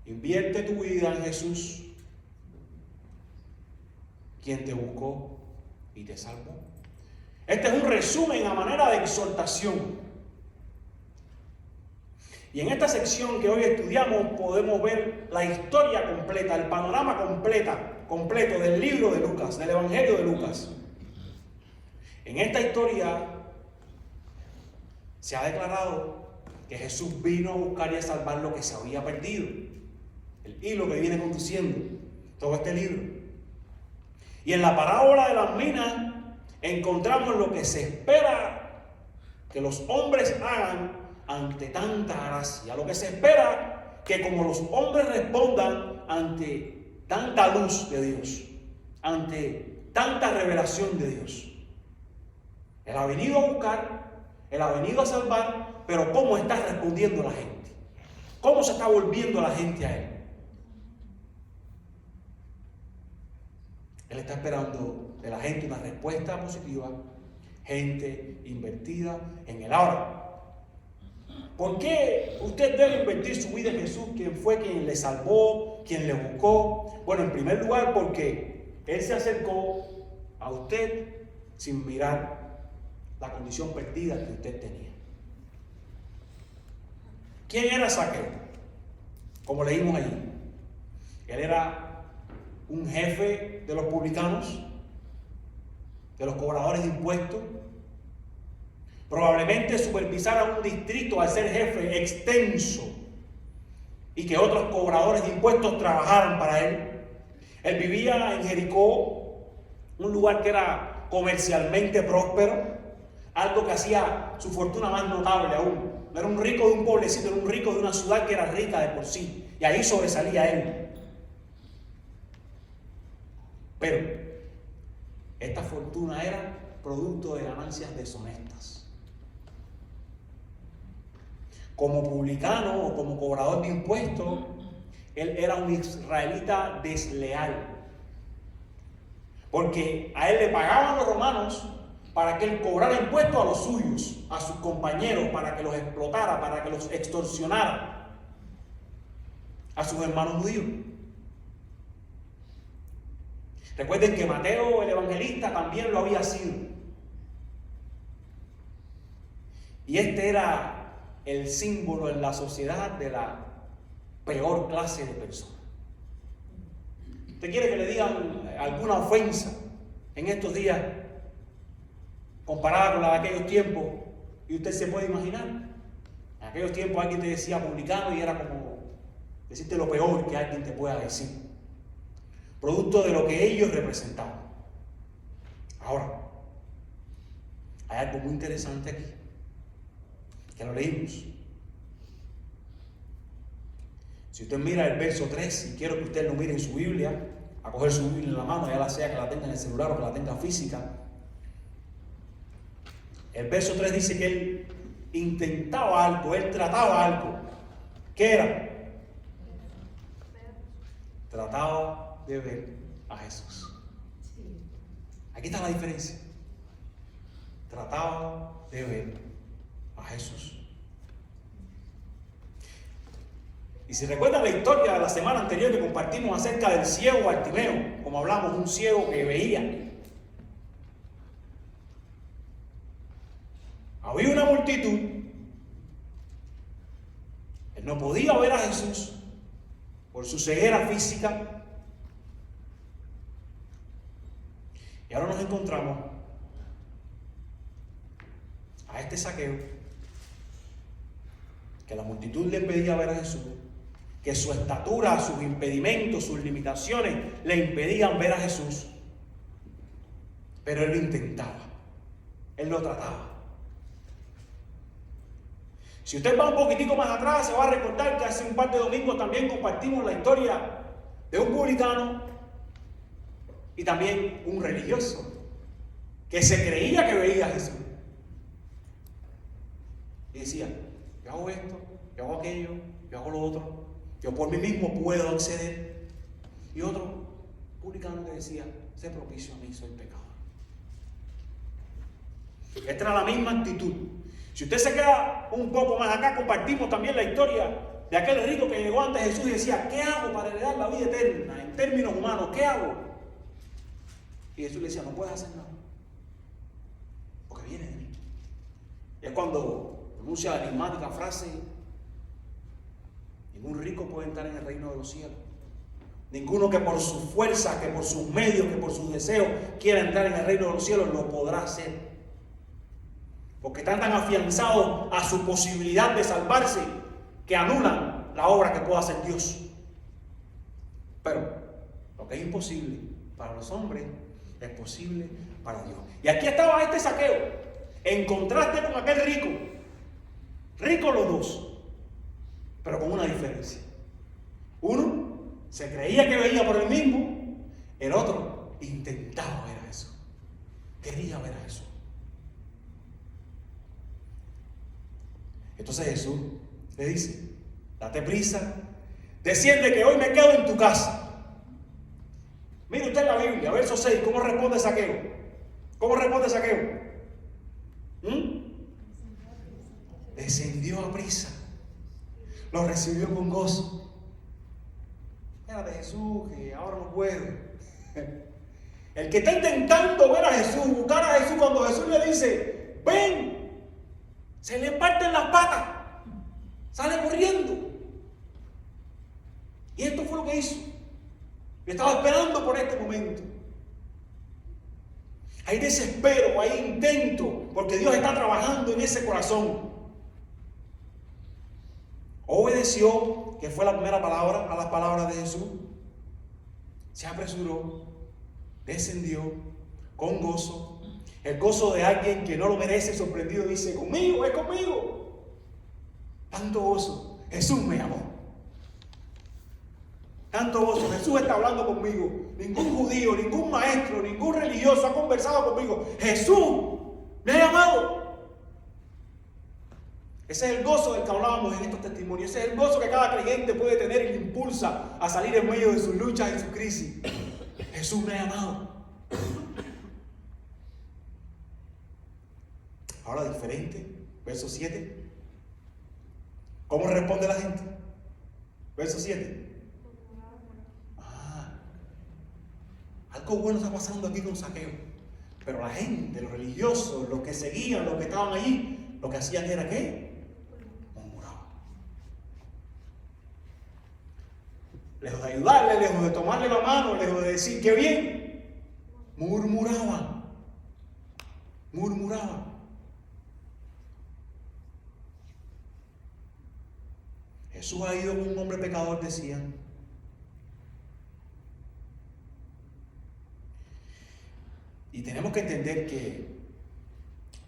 Invierte tu vida en Jesús, quien te buscó y te salvó. Este es un resumen a manera de exhortación. Y en esta sección que hoy estudiamos podemos ver la historia completa, el panorama completo del libro de Lucas, del Evangelio de Lucas. En esta historia se ha declarado que Jesús vino a buscar y a salvar lo que se había perdido. El hilo que viene conduciendo todo este libro. Y en la parábola de las minas encontramos lo que se espera que los hombres hagan ante tanta gracia. Lo que se espera que como los hombres respondan ante tanta luz de Dios, ante tanta revelación de Dios. Él ha venido a buscar, Él ha venido a salvar, pero ¿cómo está respondiendo la gente? ¿Cómo se está volviendo la gente a Él? Él está esperando de la gente una respuesta positiva, gente invertida en Él. Ahora, ¿por qué usted debe invertir su vida en Jesús, quien fue quien le salvó, quien le buscó? Bueno, en primer lugar, porque Él se acercó a usted sin mirar la condición perdida que usted tenía. ¿Quién era Zaqueo? Como leímos allí, él era un jefe de los publicanos, de los cobradores de impuestos. Probablemente supervisara un distrito al ser jefe extenso y que otros cobradores de impuestos trabajaran para él. Él vivía en Jericó, un lugar que era comercialmente próspero, algo que hacía su fortuna más notable aún. No era un rico de un pueblecito, era un rico de una ciudad que era rica de por sí, y ahí sobresalía él. Pero esta fortuna era producto de ganancias deshonestas. Como publicano o como cobrador de impuestos, él era un israelita desleal. Porque a él le pagaban los romanos para que él cobrara impuestos a los suyos, a sus compañeros, para que los explotara, para que los extorsionara, a sus hermanos judíos. Recuerden que Mateo, el evangelista, también lo había sido. Y este era el símbolo en la sociedad de la peor clase de personas. ¿Usted quiere que le digan alguna ofensa en estos días comparada con la de aquellos tiempos? Y usted se puede imaginar. En aquellos tiempos alguien te decía publicano y era como decirte lo peor que alguien te pueda decir. Producto de lo que ellos representaban. Ahora, hay algo muy interesante aquí, que lo leímos. Si usted mira el verso 3, y quiero que usted lo mire en su Biblia, a coger su Biblia en la mano, ya la sea que la tenga en el celular o que la tenga física. El verso 3 dice que él intentaba algo, él trataba algo. ¿Qué era? Trataba de ver a Jesús. Aquí está la diferencia. Trataba de ver a Jesús. Y si recuerdan la historia de la semana anterior que compartimos acerca del ciego Bartimeo, como hablamos, un ciego que veía. Había una multitud. Él no podía ver a Jesús por su ceguera física. Y ahora nos encontramos a este Zaqueo, que la multitud le impedía ver a Jesús, que su estatura, sus impedimentos, sus limitaciones le impedían ver a Jesús. Pero él lo intentaba, él lo trataba. Si usted va un poquitico más atrás, se va a recordar que hace un par de domingos también compartimos la historia de un publicano y también un religioso que se creía que veía a Jesús. Y decía, yo hago esto, yo hago aquello, yo hago lo otro, yo por mí mismo puedo acceder. Y otro publicano que decía, sé propicio a mí, soy pecador. Esta era la misma actitud. Si usted se queda un poco más acá, compartimos también la historia de aquel rico que llegó ante Jesús y decía, ¿qué hago para heredar la vida eterna? En términos humanos, ¿qué hago? Y Jesús le decía, no puedes hacer nada, porque viene de mí. Y es cuando pronuncia la enigmática frase, ningún rico puede entrar en el reino de los cielos. Ninguno que por su fuerza, que por sus medios, que por sus deseos quiera entrar en el reino de los cielos, lo podrá hacer. Porque están tan afianzados a su posibilidad de salvarse que anulan la obra que pueda hacer Dios. Pero lo que es imposible para los hombres es posible para Dios. Y aquí estaba este Zaqueo, en contraste con aquel rico. Ricos los dos, pero con una diferencia. Uno se creía que veía por él mismo, el otro intentaba ver a Jesús. Quería ver a Jesús. Entonces Jesús le dice, date prisa, desciende que hoy me quedo en tu casa. Mire usted la Biblia, verso 6, ¿cómo responde Zaqueo? ¿Cómo responde Zaqueo? Descendió a prisa, lo recibió con gozo. Espérate Jesús, que ahora no puedo. El que está intentando ver a Jesús, buscar a Jesús, cuando Jesús le dice, ven, se le parten las patas, sale corriendo. Y esto fue lo que hizo. Yo estaba esperando por este momento. Hay desespero, hay intento, porque Dios está trabajando en ese corazón. Obedeció, que fue la primera palabra, a las palabras de Jesús. Se apresuró, descendió con gozo. El gozo de alguien que no lo merece, sorprendido, dice, conmigo, es conmigo. Tanto gozo, Jesús me amó. Tanto gozo, Jesús está hablando conmigo. Ningún judío, ningún maestro, ningún religioso ha conversado conmigo. Jesús me ha llamado. Ese es el gozo del que hablábamos en estos testimonios. Ese es el gozo que cada creyente puede tener y le impulsa a salir en medio de sus luchas y sus crisis. Jesús me ha llamado. Ahora diferente, verso 7. ¿Cómo responde la gente? Verso 7. Algo bueno está pasando aquí con Zaqueo. Pero la gente, los religiosos, los que seguían, los que estaban allí, lo que hacían era ¿qué? Murmuraban. Lejos de ayudarle, lejos de tomarle la mano, lejos de decir qué bien, murmuraban. Murmuraban. Jesús ha ido con un hombre pecador, decían. Y tenemos que entender que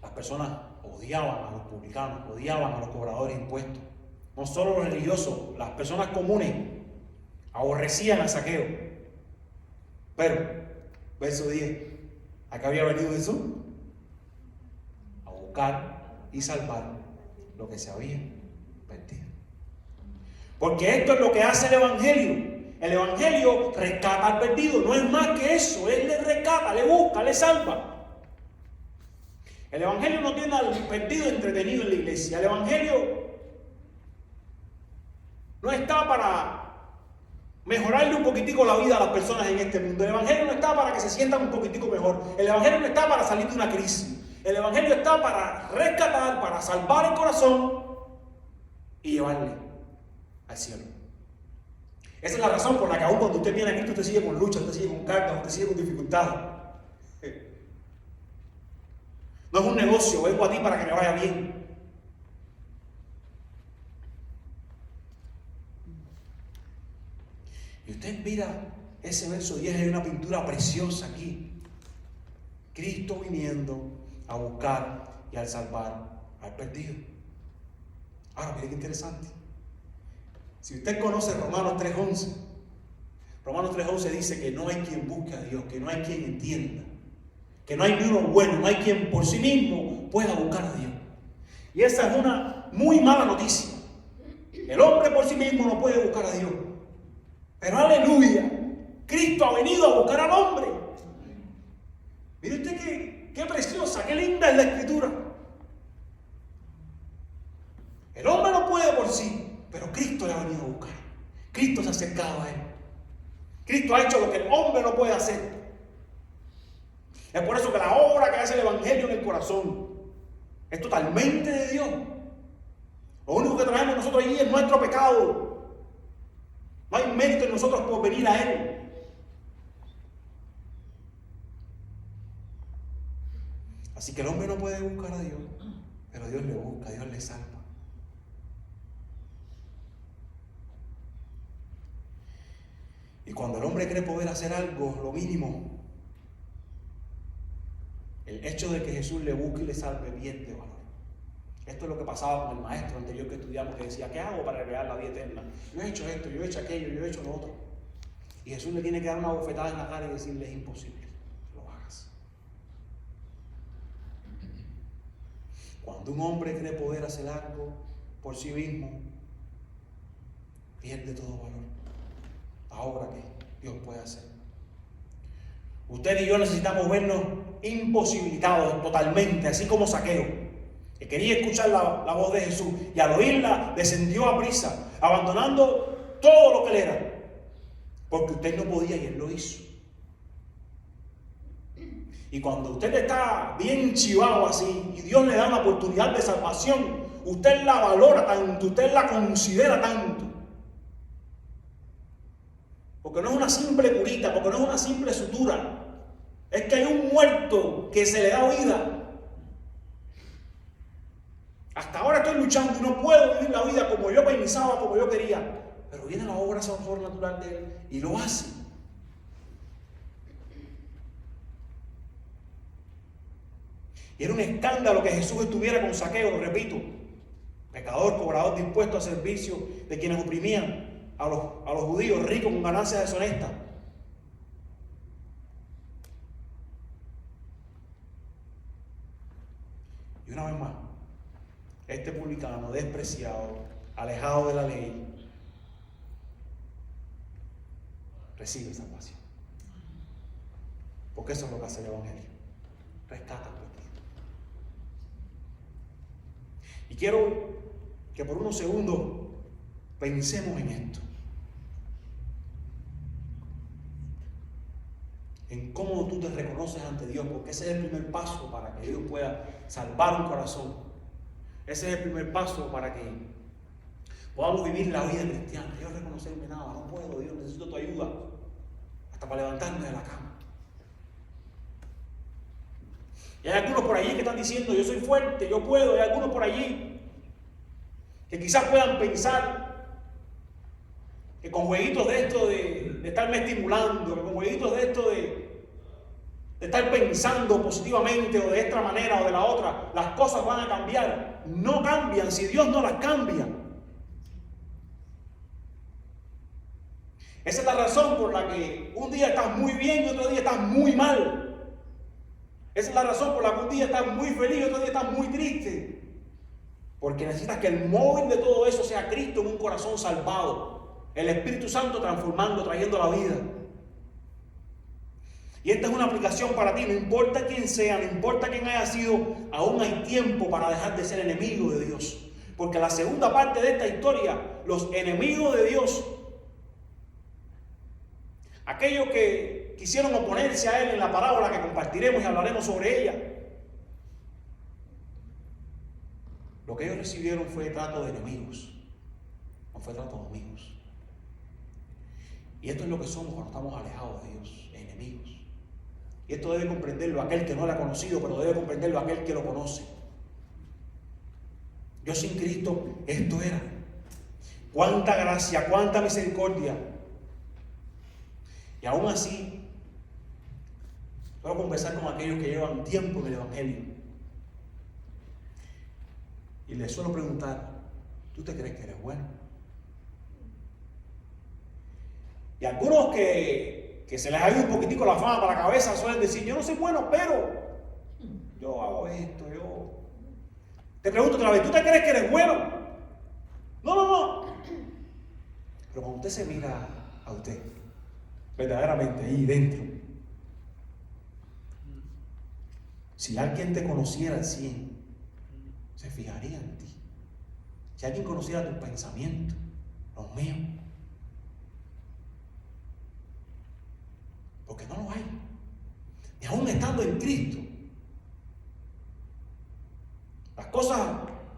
las personas odiaban a los publicanos, odiaban a los cobradores de impuestos. No solo los religiosos, las personas comunes aborrecían a Zaqueo. Pero, verso 10, acá había venido Jesús a buscar y salvar lo que se había perdido. Porque esto es lo que hace el Evangelio. El Evangelio rescata al perdido, no es más que eso. Él le rescata, le busca, le salva. El Evangelio no tiene al perdido entretenido en la iglesia. El Evangelio no está para mejorarle un poquitico la vida a las personas en este mundo. El Evangelio no está para que se sientan un poquitico mejor. El Evangelio no está para salir de una crisis. El Evangelio está para rescatar, para salvar el corazón y llevarle al cielo. Esa es la razón por la que aún cuando usted viene a Cristo, usted sigue con lucha, usted sigue con cargas, usted sigue con dificultades. No es un negocio, vengo a ti para que me vaya bien. Y usted mira ese verso 10, hay una pintura preciosa aquí. Cristo viniendo a buscar y a salvar al perdido. Ahora, mire qué interesante. Si usted conoce Romanos 3:11, Romanos 3:11 dice que no hay quien busque a Dios, que no hay quien entienda, que no hay ni uno bueno, no hay quien por sí mismo pueda buscar a Dios. Y esa es una muy mala noticia. El hombre por sí mismo no puede buscar a Dios. Pero aleluya, Cristo ha venido a buscar al hombre. Mire usted qué preciosa, qué linda es la Escritura. El hombre no puede por sí. Pero Cristo le ha venido a buscar. Cristo se ha acercado a él. Cristo ha hecho lo que el hombre no puede hacer. Es por eso que la obra que hace el Evangelio en el corazón es totalmente de Dios. Lo único que traemos nosotros allí es nuestro pecado. No hay mérito en nosotros por venir a Él. Así que el hombre no puede buscar a Dios, pero Dios le busca, Dios le salva. Y cuando el hombre cree poder hacer algo, lo mínimo, el hecho de que Jesús le busque y le salve pierde valor. Esto es lo que pasaba con el maestro anterior que estudiamos, que decía, ¿qué hago para crear la vida eterna? Yo he hecho esto, yo he hecho aquello, yo he hecho lo otro. Y Jesús le tiene que dar una bofetada en la cara y decirle, es imposible que lo hagas. Cuando un hombre cree poder hacer algo por sí mismo, pierde todo valor. La obra que Dios puede hacer. Usted y yo necesitamos vernos imposibilitados totalmente, así como Zaqueo, que quería escuchar la voz de Jesús y al oírla descendió a prisa, abandonando todo lo que él era, porque usted no podía y él lo hizo. Y cuando usted está bien chivado así y Dios le da una oportunidad de salvación, usted la valora tanto, usted la considera tanto. Porque no es una simple curita, porque no es una simple sutura. Es que hay un muerto que se le da vida. Hasta ahora estoy luchando y no puedo vivir la vida como yo pensaba, como yo quería. Pero viene la obra sobrenatural de Él y lo hace. Y era un escándalo que Jesús estuviera con Zaqueo, lo repito. Pecador, cobrador dispuesto a servicio de quienes oprimían a los judíos ricos con ganancias deshonestas. Y una vez más, este publicano despreciado, alejado de la ley, recibe salvación. Porque eso es lo que hace el Evangelio. Rescata al perdido. Y quiero que por unos segundos pensemos en esto. En cómo tú te reconoces ante Dios, porque ese es el primer paso para que Dios pueda salvar un corazón. Ese es el primer paso para que podamos vivir la vida cristiana. Yo reconocerme nada, no puedo, Dios, necesito tu ayuda, hasta para levantarme de la cama. Y hay algunos por allí que están diciendo, yo soy fuerte, yo puedo. Hay algunos por allí que quizás puedan pensar que con jueguitos de esto de estarme estimulando, que con jueguitos de esto de estar pensando positivamente o de esta manera o de la otra, las cosas van a cambiar. No cambian si Dios no las cambia. Esa es la razón por la que un día estás muy bien y otro día estás muy mal. Esa es la razón por la que un día estás muy feliz y otro día estás muy triste. Porque necesitas que el móvil de todo eso sea Cristo en un corazón salvado. El Espíritu Santo transformando, trayendo la vida. Y esta es una aplicación para ti. No importa quién sea, no importa quién haya sido, aún hay tiempo para dejar de ser enemigo de Dios. Porque la segunda parte de esta historia, los enemigos de Dios, aquellos que quisieron oponerse a Él en la parábola que compartiremos y hablaremos sobre ella, lo que ellos recibieron fue trato de enemigos, no fue trato de amigos. Y esto es lo que somos cuando estamos alejados de Dios, enemigos. Y esto debe comprenderlo aquel que no lo ha conocido, pero debe comprenderlo aquel que lo conoce. Yo sin Cristo, esto era. Cuánta gracia, cuánta misericordia. Y aún así, puedo conversar con aquellos que llevan tiempo en el Evangelio. Y les suelo preguntar, ¿tú te crees que eres bueno? Y algunos que se les ha ido un poquitico la fama para la cabeza suelen decir, yo no soy bueno, pero yo hago esto, yo... Te pregunto otra vez, ¿tú te crees que eres bueno? No. Pero cuando usted se mira a usted, verdaderamente ahí dentro, si alguien te conociera al 100, se fijaría en ti. Si alguien conociera tus pensamientos, los míos. Porque no lo hay. Y aún estando en Cristo, las cosas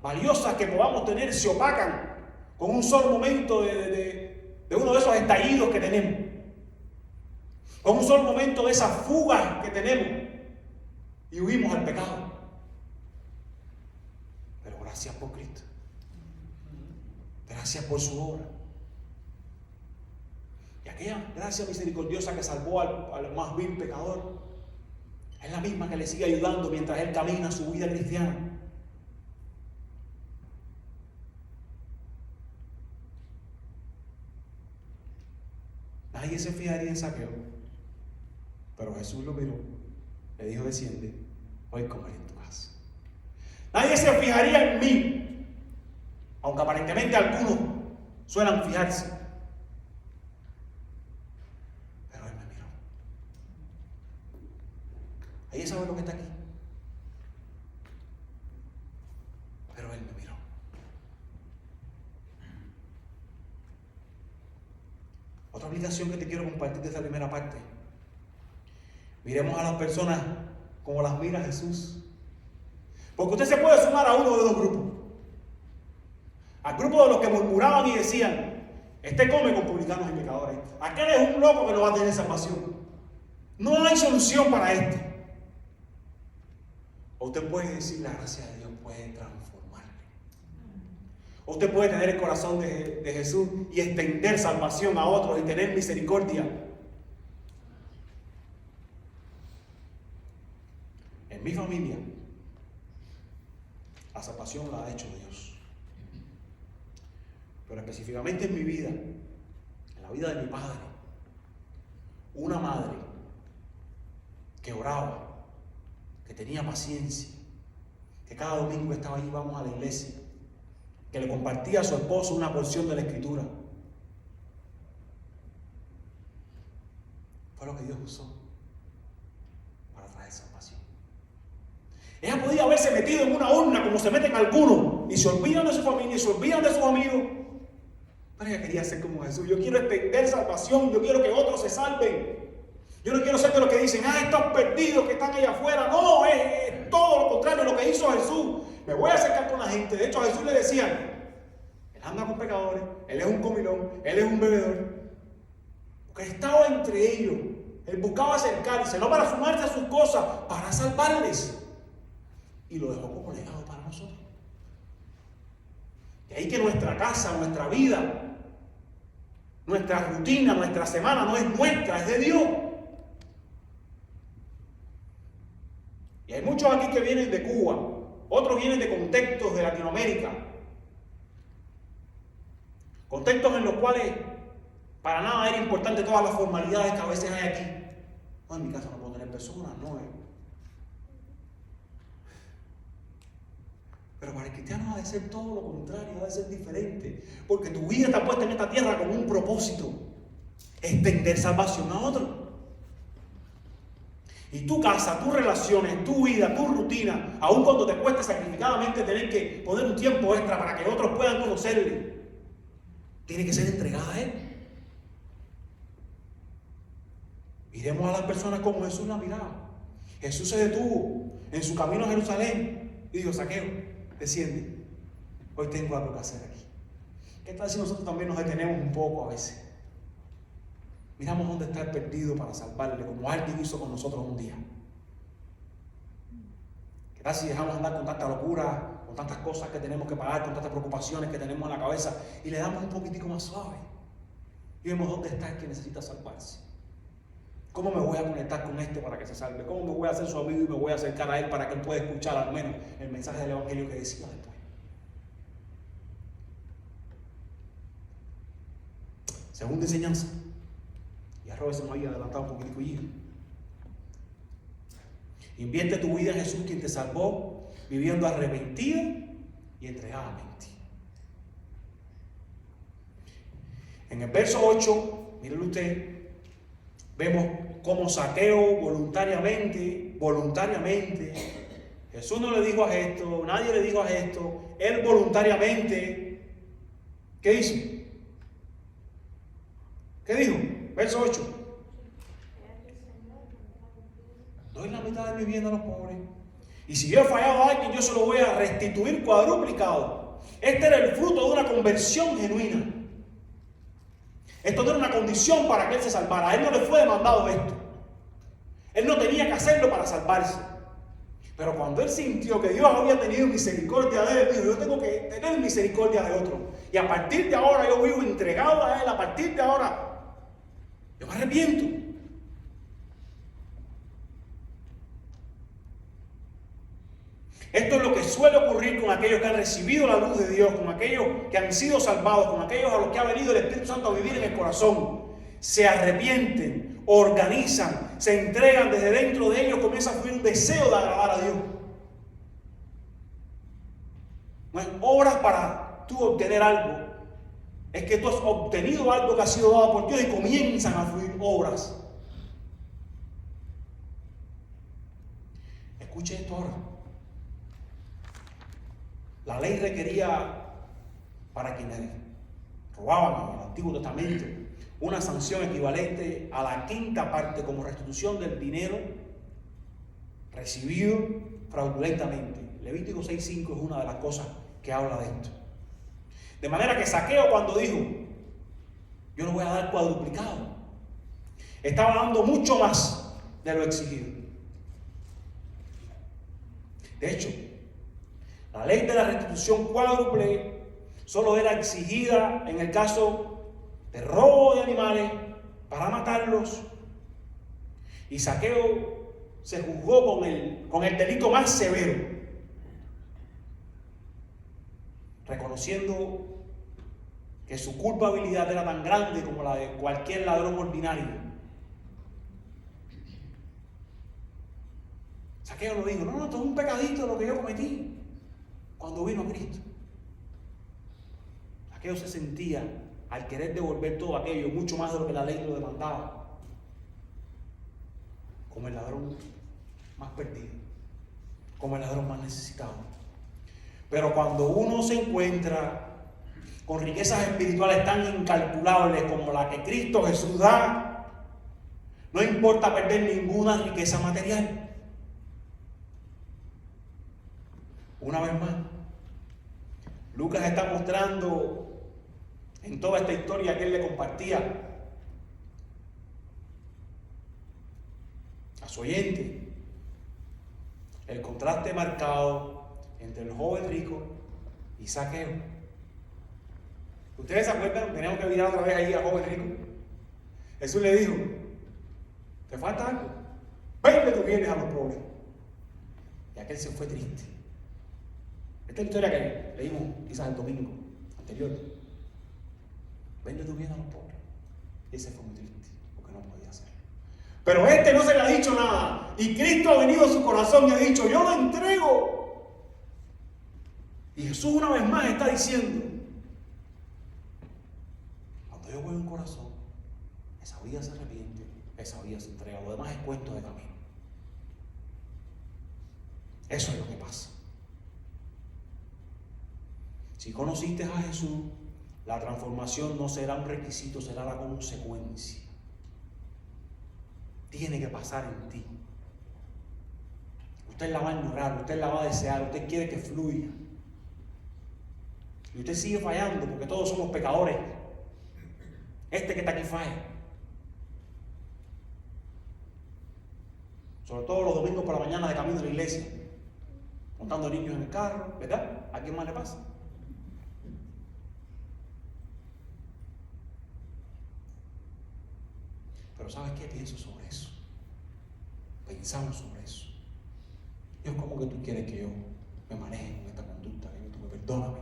valiosas que podamos tener se opacan con un solo momento de uno de esos estallidos que tenemos, con un solo momento de esas fugas que tenemos y huimos al pecado. Pero gracias por Cristo, gracias por su obra. Y aquella gracia misericordiosa que salvó al más vil pecador es la misma que le sigue ayudando mientras él camina su vida cristiana. Nadie se fijaría en Zaqueo, pero Jesús lo miró, le dijo: desciende, hoy comeré en tu casa. Nadie se fijaría en mí, aunque aparentemente algunos suelen fijarse, pero él me miró. ¿Ahí sabe lo que está aquí? Pero él me miró. Otra aplicación que te quiero compartir de esta primera parte: miremos a las personas como las mira Jesús. Porque usted se puede sumar a uno de dos grupos. Al grupo de los que murmuraban y decían: este come con publicanos y pecadores, aquel es un loco que no va a tener salvación, no hay solución para este. O usted puede decir: la gracia de Dios puede transformarle. O usted puede tener el corazón de Jesús y extender salvación a otros y tener misericordia. En mi familia, la salvación la ha hecho Dios. Pero específicamente en mi vida, en la vida de mi padre, una madre que oraba, que tenía paciencia, que cada domingo estaba allí, vamos a la iglesia, que le compartía a su esposo una porción de la Escritura. Fue lo que Dios usó para traer salvación. Ella podía haberse metido en una urna como se meten algunos y se olvidan de su familia y se olvidan de sus amigos. Pero ella quería ser como Jesús. Yo quiero extender salvación, yo quiero que otros se salven. Yo no quiero ser de los que dicen: estos perdidos que están allá afuera. No, es todo lo contrario de lo que hizo Jesús. Me voy a acercar con la gente. De hecho, a Jesús le decían: él anda con pecadores, él es un comilón, él es un bebedor. Porque estaba entre ellos. Él buscaba acercarse, no para sumarse a sus cosas, para salvarles. Y lo dejó como legado para nosotros. De ahí que nuestra casa, nuestra vida, nuestra rutina, nuestra semana no es nuestra, es de Dios. Y hay muchos aquí que vienen de Cuba, otros vienen de contextos de Latinoamérica, contextos en los cuales para nada era importante todas las formalidades que a veces hay aquí. No, en mi casa no puedo tener personas, no. Pero para el cristiano ha de ser todo lo contrario, ha de ser diferente, porque tu vida está puesta en esta tierra con un propósito: extender salvación a otros. Y tu casa, tus relaciones, tu vida, tu rutina, aun cuando te cueste sacrificadamente tener que poner un tiempo extra para que otros puedan conocerle, tiene que ser entregada a Él. Miremos a las personas como Jesús las miraba. Jesús se detuvo en su camino a Jerusalén y dijo: Zaqueo, desciende, hoy tengo algo que hacer aquí. ¿Qué tal si nosotros también nos detenemos un poco a veces? Miramos dónde está el perdido para salvarle, como alguien hizo con nosotros un día. ¿Qué tal si dejamos andar con tanta locura, con tantas cosas que tenemos que pagar, con tantas preocupaciones que tenemos en la cabeza, y le damos un poquitico más suave? Y vemos dónde está el que necesita salvarse. ¿Cómo me voy a conectar con este para que se salve? ¿Cómo me voy a hacer su amigo y me voy a acercar a él para que él pueda escuchar al menos el mensaje del Evangelio que decía después? Segunda enseñanza. Y a Robert se me había adelantado un poquitico allí. Invierte tu vida en Jesús, quien te salvó, viviendo arrepentido y entregadamente. En el verso 8, mírenlo usted, vemos cómo Zaqueo voluntariamente, Jesús no le dijo a esto, nadie le dijo a esto, él voluntariamente, ¿qué hizo? ¿Qué dijo? Verso 8. Doy la mitad de mi bien a los pobres. Y si yo he fallado a alguien, yo se lo voy a restituir cuadruplicado. Este era el fruto de una conversión genuina. Esto no era una condición para que él se salvara. A él no le fue demandado esto. Él no tenía que hacerlo para salvarse. Pero cuando él sintió que Dios había tenido misericordia de él, dijo: yo tengo que tener misericordia de otro. Y a partir de ahora yo vivo entregado a él. A partir de ahora yo me arrepiento. Esto es lo que suele ocurrir con aquellos que han recibido la luz de Dios, con aquellos que han sido salvados, con aquellos a los que ha venido el Espíritu Santo a vivir en el corazón. Se arrepienten, organizan, se entregan desde dentro de ellos, comienza a fluir un deseo de agradar a Dios. No es obras para tú obtener algo, es que tú has obtenido algo que ha sido dado por Dios y comienzan a fluir obras. Escuche esto ahora. La ley requería, para quienes robaban en el Antiguo Testamento, una sanción equivalente a la quinta parte como restitución del dinero recibido fraudulentamente. Levítico 6:5 es una de las cosas que habla de esto. De manera que Zaqueo, cuando dijo: yo no voy a dar cuadruplicado, estaba dando mucho más de lo exigido. De hecho, la ley de la restitución cuádruple solo era exigida en el caso de robo de animales para matarlos. Y Zaqueo se juzgó con el delito más severo, reconociendo que su culpabilidad era tan grande como la de cualquier ladrón ordinario. Zaqueo no dijo: no, esto es un pecadito lo que yo cometí. Cuando vino a Cristo, Zaqueo se sentía, al querer devolver todo aquello, mucho más de lo que la ley lo demandaba, como el ladrón más perdido, como el ladrón más necesitado. Pero cuando uno se encuentra con riquezas espirituales tan incalculables como la que Cristo Jesús da, no importa perder ninguna riqueza material. Una vez más, Lucas está mostrando en toda esta historia que él le compartía a su oyente el contraste marcado entre el joven rico y Zaqueo. ¿Ustedes se acuerdan? Teníamos que mirar otra vez ahí al joven rico. Jesús le dijo: ¿te falta algo? Vende tus bienes a los pobres. Y aquel se fue triste. Esta es la historia que leímos quizás el domingo anterior. Vende tu bien a los pobres. Y ese fue muy triste, porque no podía hacerlo. Pero este no se le ha dicho nada. Y Cristo ha venido a su corazón y ha dicho: yo lo entrego. Y Jesús una vez más está diciendo: cuando yo voy a un corazón, esa vida se arrepiente, esa vida se entrega. Lo demás es cuento de camino. Eso es lo que pasa. Si conociste a Jesús, la transformación no será un requisito, será la consecuencia. Tiene que pasar en ti. Usted la va a ignorar, usted la va a desear, usted quiere que fluya. Y usted sigue fallando porque todos somos pecadores. Este que está aquí falla. Sobre todo los domingos por la mañana de camino a la iglesia, montando niños en el carro, ¿verdad? ¿A quién más le pasa? Pero ¿sabes qué? Pienso sobre eso. Pensamos sobre eso. Dios, ¿cómo que tú quieres que yo me maneje con esta conducta? Que tú me perdóname.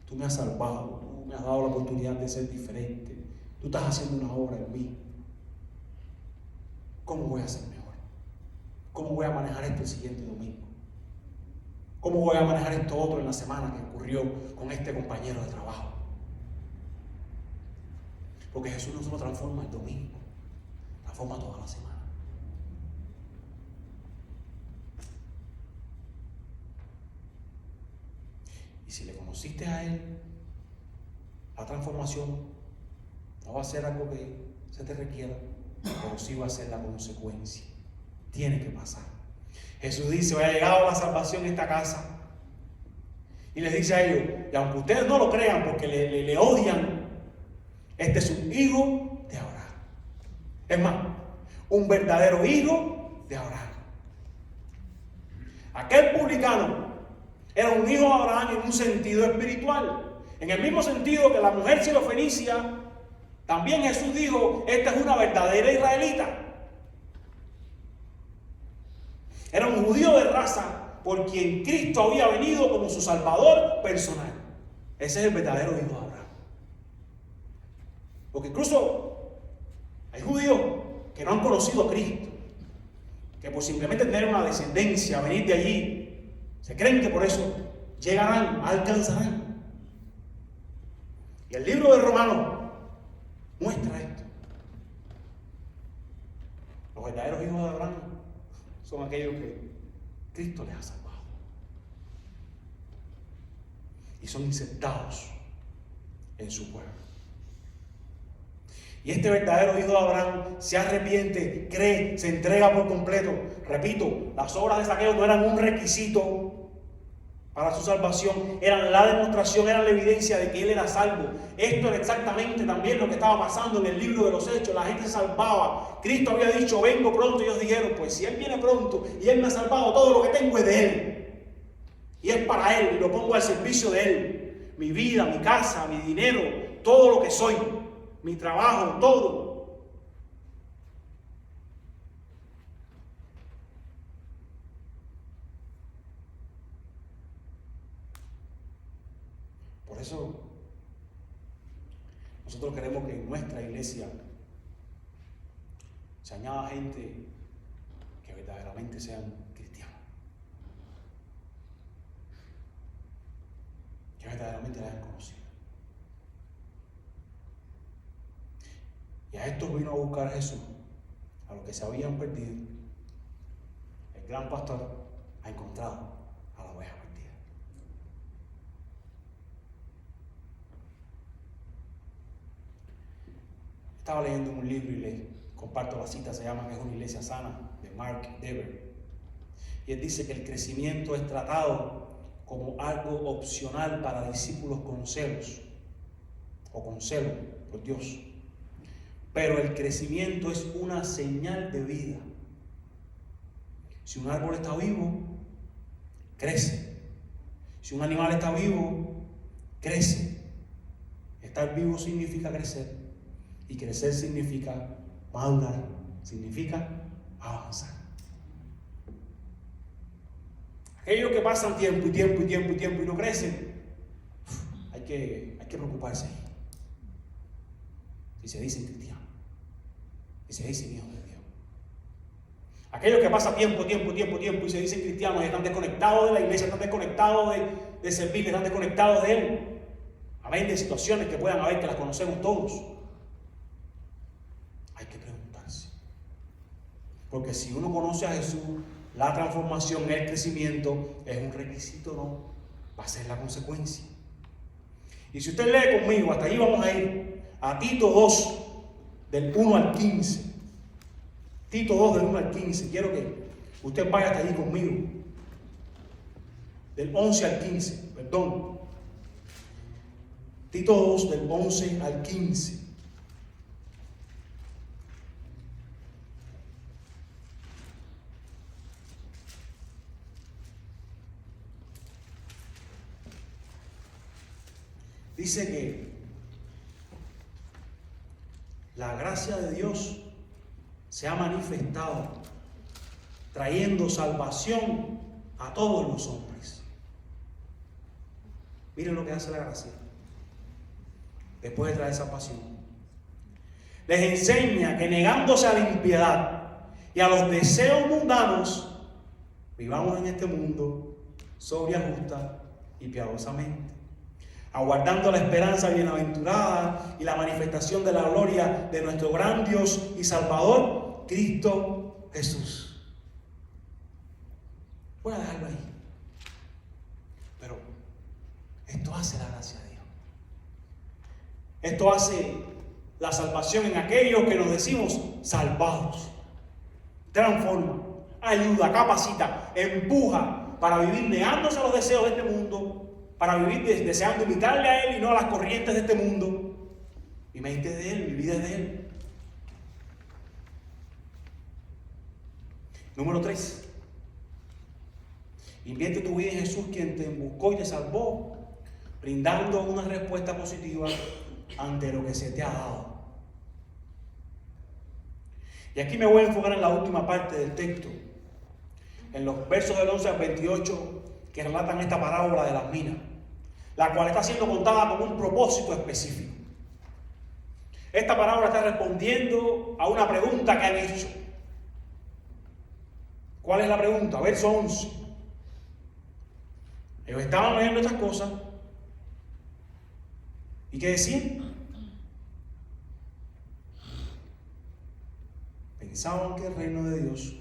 Tú me has salvado, tú me has dado la oportunidad de ser diferente. Tú estás haciendo una obra en mí. ¿Cómo voy a ser mejor? ¿Cómo voy a manejar esto el siguiente domingo? ¿Cómo voy a manejar esto otro en la semana que ocurrió con este compañero de trabajo? Porque Jesús no solo transforma el domingo, transforma toda la semana. Y si le conociste a Él, la transformación no No va a ser algo que se te requiera, pero sí va a ser la consecuencia. Tiene que pasar. Jesús dice: hoy ha llegado la salvación en esta casa. Y les dice a ellos, y aunque ustedes no lo crean porque le odian, este es un hijo de Abraham. Es más, un verdadero hijo de Abraham. Aquel publicano era un hijo de Abraham en un sentido espiritual. En el mismo sentido que la mujer sirofenicia, también Jesús dijo: esta es una verdadera israelita. Era un judío de raza por quien Cristo había venido como su salvador personal. Ese es el verdadero hijo de Abraham. Porque incluso hay judíos que no han conocido a Cristo, que por simplemente tener una descendencia, venir de allí, se creen que por eso llegarán, alcanzarán. Y el libro de Romanos muestra esto. Los verdaderos hijos de Abraham son aquellos que Cristo les ha salvado y son insertados en su pueblo. Y este verdadero hijo de Abraham se arrepiente, cree, se entrega por completo. Repito, las obras de Zaqueo no eran un requisito para su salvación, eran la demostración, eran la evidencia de que él era salvo. Esto era exactamente también lo que estaba pasando en el libro de los Hechos. La gente se salvaba. Cristo había dicho: vengo pronto. Y ellos dijeron: pues si él viene pronto y él me ha salvado, todo lo que tengo es de él. Y es para él, y lo pongo al servicio de él. Mi vida, mi casa, mi dinero, todo lo que soy, mi trabajo, todo. Por eso nosotros queremos que en nuestra iglesia se añada gente que verdaderamente sean cristianos, que verdaderamente la hayan conocido. Y a estos vino a buscar Jesús, a los que se habían perdido. El gran pastor ha encontrado a la oveja perdida. Estaba leyendo un libro y les comparto la cita, se llama "Que es una iglesia sana", de Mark Dever. Y él dice que el crecimiento es tratado como algo opcional para discípulos con celos o con celo por Dios. Pero el crecimiento es una señal de vida. Si un árbol está vivo, crece. Si un animal está vivo, crece. Estar vivo significa crecer. Y crecer significa madurar, significa avanzar. Aquellos que pasan tiempo y no crecen, hay que preocuparse. Si se dicen cristianos, si se dicen hijos de Dios. Aquellos que pasan tiempo y se dicen cristianos y están desconectados de la iglesia, están desconectados de servir, están desconectados de Él. Amén, de situaciones que puedan haber, que las conocemos todos. Hay que preguntarse. Porque si uno conoce a Jesús, la transformación, el crecimiento es un requisito, no, va a ser la consecuencia. Y si usted lee conmigo, hasta ahí vamos a ir, a Tito 2, del 1 al 15. Tito 2, del 1 al 15. Quiero que usted vaya hasta allí conmigo. Del 11 al 15, perdón. Tito 2, del 11 al 15. Dice que la gracia de Dios se ha manifestado trayendo salvación a todos los hombres. Miren lo que hace la gracia después de traer salvación. Les enseña que negándose a la impiedad y a los deseos mundanos, vivamos en este mundo sobria, justa y piadosamente, aguardando la esperanza bienaventurada y la manifestación de la gloria de nuestro gran Dios y Salvador, Cristo Jesús. Voy a dejarlo ahí. Pero esto hace la gracia de Dios. Esto hace la salvación en aquellos que nos decimos salvados. Transforma, ayuda, capacita, empuja para vivir negándose a los deseos de este mundo, para vivir deseando imitarle a Él y no a las corrientes de este mundo. Mi mente es de Él, mi vida es de Él. Número 3. Invierte tu vida en Jesús, quien te buscó y te salvó, brindando una respuesta positiva ante lo que se te ha dado. Y aquí me voy a enfocar en la última parte del texto, en los versos del 11 al 28 que relatan esta parábola de las minas, la cual está siendo contada con un propósito específico. Esta parábola está respondiendo a una pregunta que han hecho. ¿Cuál es la pregunta? Verso 11. Ellos estaban leyendo estas cosas. ¿Y qué decían? Pensaban que el reino de Dios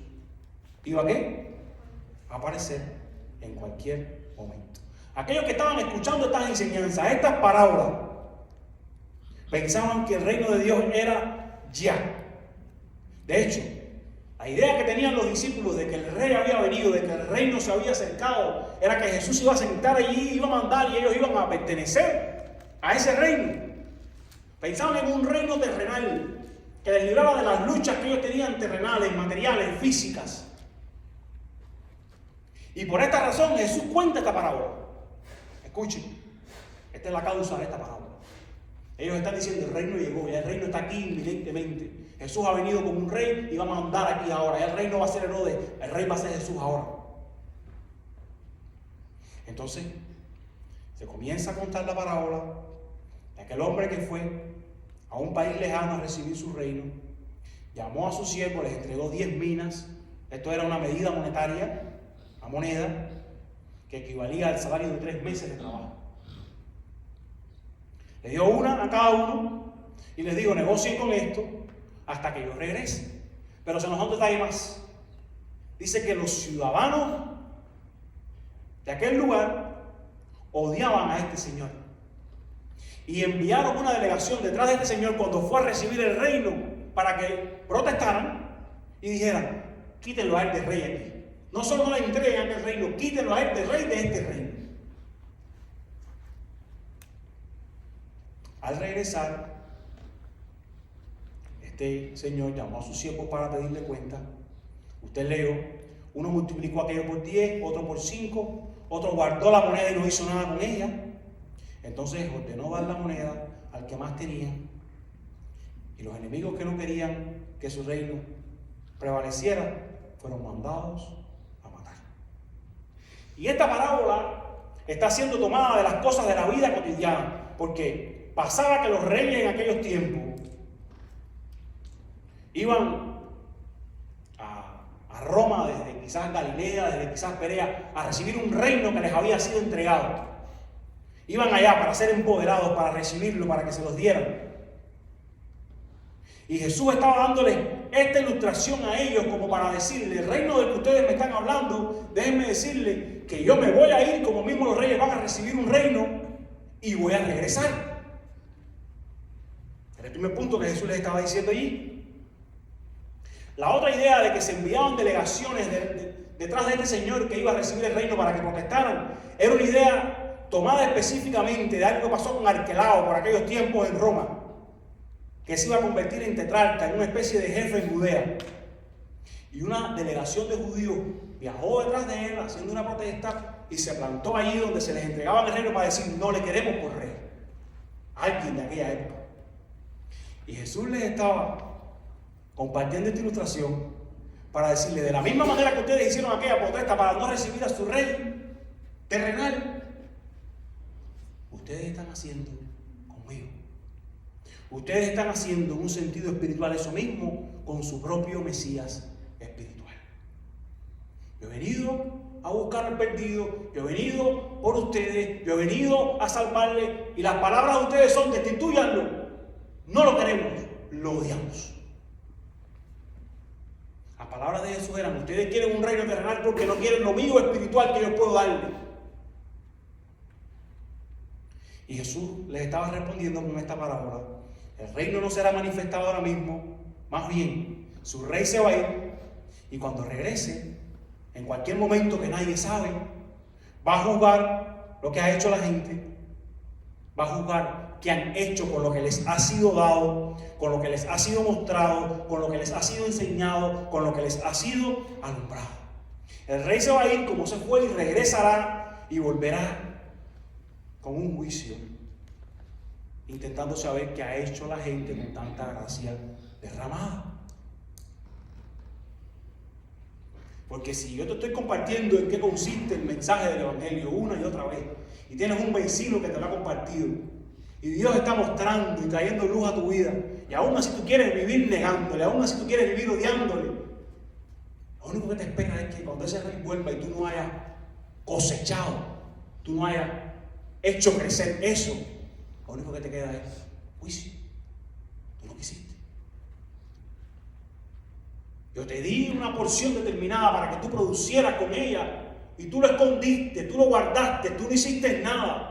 iba ¿a qué? A aparecer en cualquier momento. Aquellos que estaban escuchando estas enseñanzas, estas parábolas, pensaban que el reino de Dios era ya. De hecho, la idea que tenían los discípulos de que el rey había venido, de que el reino se había acercado, era que Jesús iba a sentar allí, iba a mandar y ellos iban a pertenecer a ese reino. Pensaban en un reino terrenal que les libraba de las luchas que ellos tenían terrenales, materiales, físicas. Y por esta razón Jesús cuenta esta parábola. Escuchen, esta es la causa de esta parábola. Ellos están diciendo el reino llegó, ya el reino está aquí inminentemente. Jesús ha venido como un rey y va a mandar aquí ahora. Ya el rey no va a ser Herodes, el rey va a ser Jesús ahora. Entonces, se comienza a contar la parábola de aquel hombre que fue a un país lejano a recibir su reino. Llamó a sus siervos, les entregó 10 minas. Esto era una medida monetaria, una moneda que equivalía al salario de 3 meses de trabajo. Le dio una a cada uno y les dijo: negocien con esto hasta que yo regrese. Pero se nos da un detalle más. Dice que los ciudadanos de aquel lugar odiaban a este señor y enviaron una delegación detrás de este señor cuando fue a recibir el reino para que protestaran y dijeran: quítenlo a él de rey aquí. No solo no le entreguen aquel reino, quítenlo a él de rey de este reino. Al regresar, este señor llamó a sus siervos para pedirle cuenta. Usted leyó, uno multiplicó aquello por 10, otro por 5, otro guardó la moneda y no hizo nada con ella. Entonces ordenó dar la moneda al que más tenía. Y los enemigos que no querían que su reino prevaleciera fueron mandados a matar. Y esta parábola está siendo tomada de las cosas de la vida cotidiana, porque pasaba que los reyes en aquellos tiempos iban a Roma desde quizás Galilea, desde quizás Perea, a recibir un reino que les había sido entregado. Iban allá para ser empoderados, para recibirlo, para que se los dieran. Y Jesús estaba dándoles esta ilustración a ellos como para decirle: el reino del que ustedes me están hablando, déjenme decirle que yo me voy a ir, como mismo los reyes van a recibir un reino, y voy a regresar. El primer punto que Jesús les estaba diciendo allí. La otra idea de que se enviaban delegaciones detrás de este señor que iba a recibir el reino para que protestaran, era una idea tomada específicamente de algo que pasó con Arquelao por aquellos tiempos en Roma, que se iba a convertir en tetrarca, en una especie de jefe en Judea. Y una delegación de judíos viajó detrás de él haciendo una protesta y se plantó allí donde se les entregaba el reino para decir: no le queremos por rey. Alguien de aquella época. Y Jesús les estaba compartiendo esta ilustración para decirle: de la misma manera que ustedes hicieron aquella protesta para no recibir a su rey terrenal, ustedes están haciendo conmigo. Ustedes están haciendo en un sentido espiritual eso mismo con su propio Mesías espiritual. Yo he venido a buscar al perdido, yo he venido por ustedes, yo he venido a salvarle, y las palabras de ustedes son: destituyanlo. No lo queremos, lo odiamos. Las palabras de Jesús eran: ustedes quieren un reino terrenal porque no quieren lo mío espiritual que yo puedo darle. Y Jesús les estaba respondiendo con esta parábola El reino no será manifestado ahora mismo, más bien, su rey se va a ir y cuando regrese, en cualquier momento que nadie sabe, va a juzgar lo que ha hecho la gente, va a juzgar qué han hecho con lo que les ha sido dado, con lo que les ha sido mostrado, con lo que les ha sido enseñado, con lo que les ha sido alumbrado. El rey se va a ir como se fue y regresará y volverá con un juicio, intentando saber qué ha hecho la gente con tanta gracia derramada. Porque si yo te estoy compartiendo en qué consiste el mensaje del Evangelio una y otra vez, y tienes un vecino que te lo ha compartido, y Dios está mostrando y trayendo luz a tu vida, y aún así tú quieres vivir negándole, aún así tú quieres vivir odiándole, lo único que te espera es que cuando ese rey vuelva y tú no hayas cosechado, tú no hayas hecho crecer eso, lo único que te queda es juicio. Tú no quisiste. Yo te di una porción determinada para que tú producieras con ella y tú lo escondiste, tú lo guardaste, tú no hiciste nada.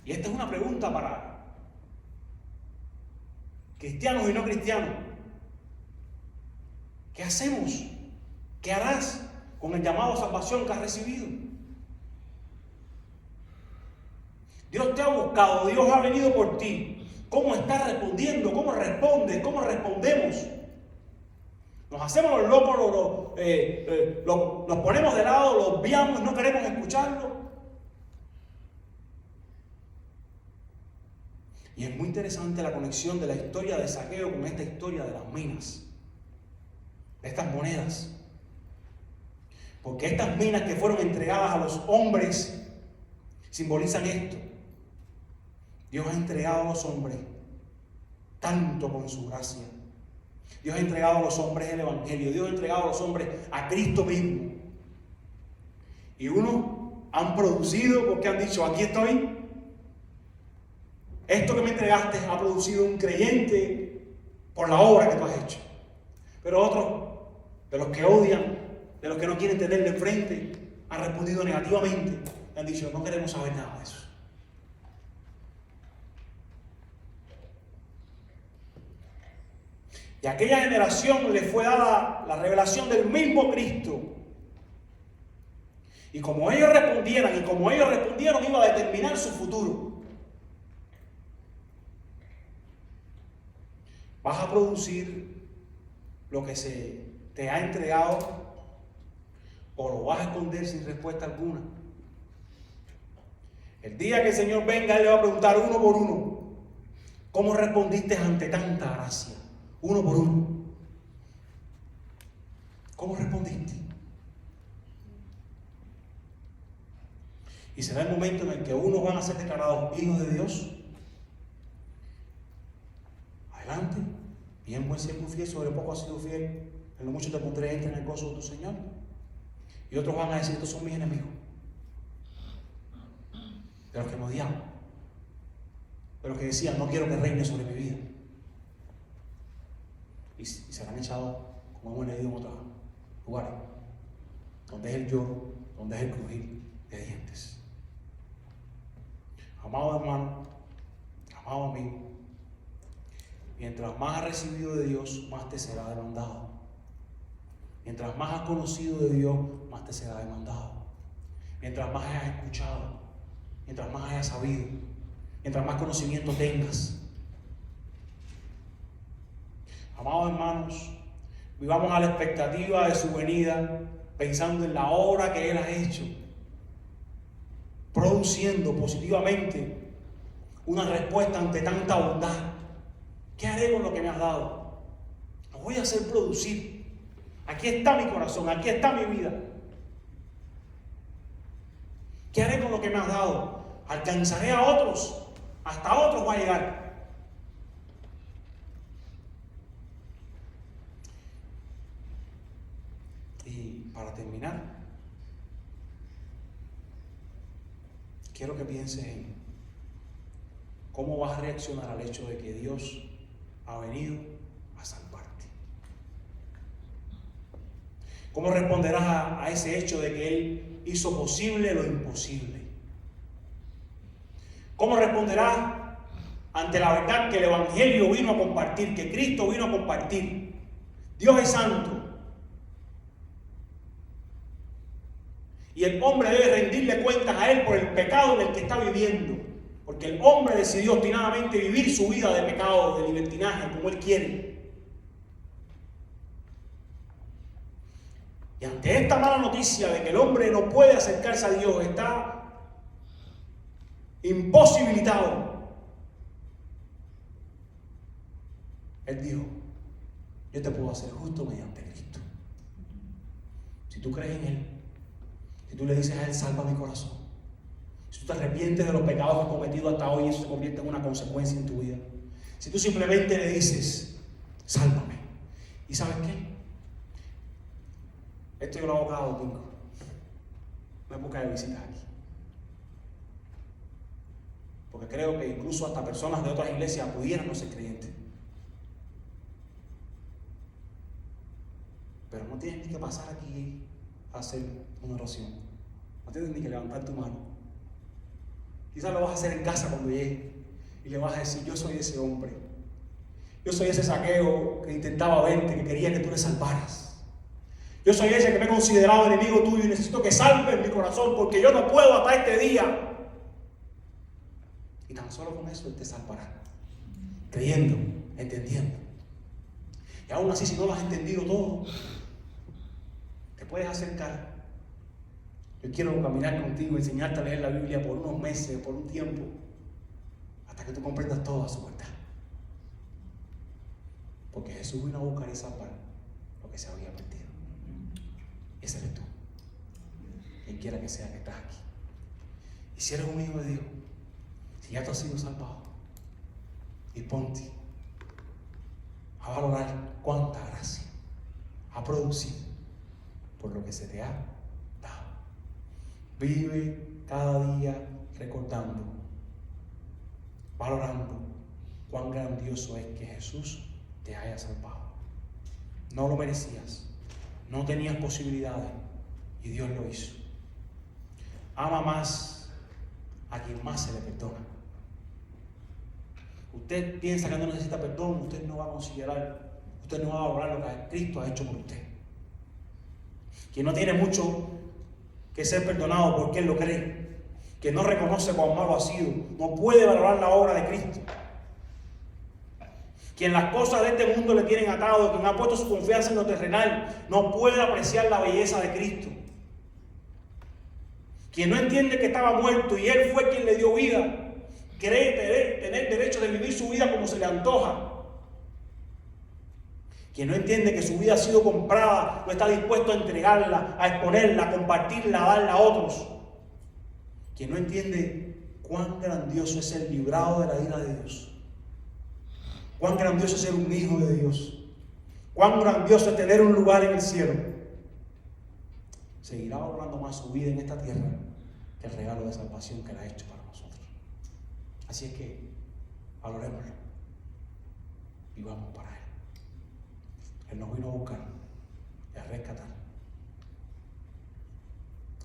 Y esta es una pregunta para cristianos y no cristianos. ¿Qué hacemos? ¿Qué harás con el llamado a salvación que has recibido? Dios te ha buscado, Dios ha venido por ti. ¿Cómo estás respondiendo? ¿Cómo respondes? ¿Cómo respondemos? Nos hacemos los locos, los ponemos de lado, los obviamos, no queremos escucharlo. Y es muy interesante la conexión de la historia de Zaqueo con esta historia de las minas, de estas monedas. Porque estas minas que fueron entregadas a los hombres simbolizan esto. Dios ha entregado a los hombres tanto con su gracia. Dios ha entregado a los hombres el Evangelio. Dios ha entregado a los hombres a Cristo mismo. Y unos han producido porque han dicho, aquí estoy. Esto que me entregaste ha producido un creyente por la obra que tú has hecho. Pero otros, de los que odian, de los que no quieren tenerle enfrente, han respondido negativamente. Y han dicho, no queremos saber nada de eso. Y a aquella generación le fue dada la revelación del mismo Cristo. Y como ellos respondieran, y como ellos respondieron, iba a determinar su futuro. Vas a producir lo que se te ha entregado o lo vas a esconder sin respuesta alguna. El día que el Señor venga, Él le va a preguntar uno por uno, ¿cómo respondiste ante tanta gracia? Uno por uno. ¿Cómo respondiste? Y será el momento en el que unos van a ser declarados hijos de Dios. Adelante, bien buen siervo fiel, sobre poco has sido fiel, en lo mucho te pondré, entra en el gozo de tu Señor. Y otros van a decir, estos son mis enemigos, de los que me odiaban, de los que decían, no quiero que reine sobre mi vida. Y serán echados, como hemos leído en otros lugares, donde es el lloro, donde es el crujir de dientes. Amado hermano, amado amigo, mientras más has recibido de Dios, más te será demandado. Mientras más has conocido de Dios, más te será demandado. Mientras más hayas escuchado, mientras más hayas sabido, mientras más conocimiento tengas. Amados hermanos, vivamos a la expectativa de su venida, pensando en la obra que Él ha hecho, produciendo positivamente una respuesta ante tanta bondad. ¿Qué haré con lo que me has dado? Lo voy a hacer producir. Aquí está mi corazón, aquí está mi vida. ¿Qué haré con lo que me has dado? Alcanzaré a otros, hasta otros va a llegar. Y para terminar, quiero que pienses en cómo vas a reaccionar al hecho de que Dios ha venido a salvarte. ¿Cómo responderás a ese hecho de que Él hizo posible lo imposible? ¿Cómo responderás ante la verdad que el Evangelio vino a compartir, que Cristo vino a compartir? Dios es santo. Y el hombre debe rendirle cuentas a Él por el pecado en el que está viviendo. Porque el hombre decidió obstinadamente vivir su vida de pecado, de libertinaje, como él quiere. Y ante esta mala noticia de que el hombre no puede acercarse a Dios, está imposibilitado, Él dijo: yo te puedo hacer justo mediante Cristo. Si tú crees en Él, si tú le dices a Él: salva mi corazón. Si tú te arrepientes de los pecados que has cometido hasta hoy, eso se convierte en una consecuencia en tu vida. Si tú simplemente le dices: sálvame. ¿Y sabes qué? Esto yo lo hago cada domingo. Una época de visitas aquí. Porque creo que incluso hasta personas de otras iglesias pudieran no ser creyentes. Pero no tienes ni que pasar aquí a hacer una oración. No tienes ni que levantar tu mano. Quizás lo vas a hacer en casa cuando llegue y le vas a decir: yo soy ese hombre. Yo soy ese Zaqueo que intentaba verte, que quería que tú le salvaras. Yo soy ese que me he considerado enemigo tuyo y necesito que salves mi corazón porque yo no puedo hasta este día. Y tan solo con eso Él te salvará. Creyendo, entendiendo. Y aún así, si no lo has entendido todo, te puedes acercar. Yo quiero caminar contigo, enseñarte a leer la Biblia por unos meses, por un tiempo, hasta que tú comprendas toda su verdad. Porque Jesús vino a buscar y salvar lo que se había perdido. Ese eres tú. Quien quiera que sea que estás aquí. Y si eres un hijo de Dios, si ya tú has sido salvado, y ponte a valorar cuánta gracia ha producido por lo que se te ha dado. Vive cada día recordando, valorando cuán grandioso es que Jesús te haya salvado. No lo merecías, no tenías posibilidades y Dios lo hizo. Ama más a quien más se le perdona. Usted piensa que no necesita perdón, usted no va a considerar, usted no va a valorar lo que Cristo ha hecho por usted. Quien no tiene mucho que ser perdonado porque él lo cree, que no reconoce cuán malo ha sido, no puede valorar la obra de Cristo. Quien las cosas de este mundo le tienen atado, quien ha puesto su confianza en lo terrenal, no puede apreciar la belleza de Cristo. Quien no entiende que estaba muerto y Él fue quien le dio vida, cree tener derecho de vivir su vida como se le antoja. Quien no entiende que su vida ha sido comprada, no está dispuesto a entregarla, a exponerla, a compartirla, a darla a otros. Quien no entiende cuán grandioso es ser librado de la ira de Dios. Cuán grandioso es ser un hijo de Dios. Cuán grandioso es tener un lugar en el cielo. Seguirá valorando más su vida en esta tierra que el regalo de salvación que Él ha hecho para nosotros. Así es que valorémoslo y vamos para Él. Él nos vino a buscar y a rescatar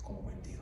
como vendido.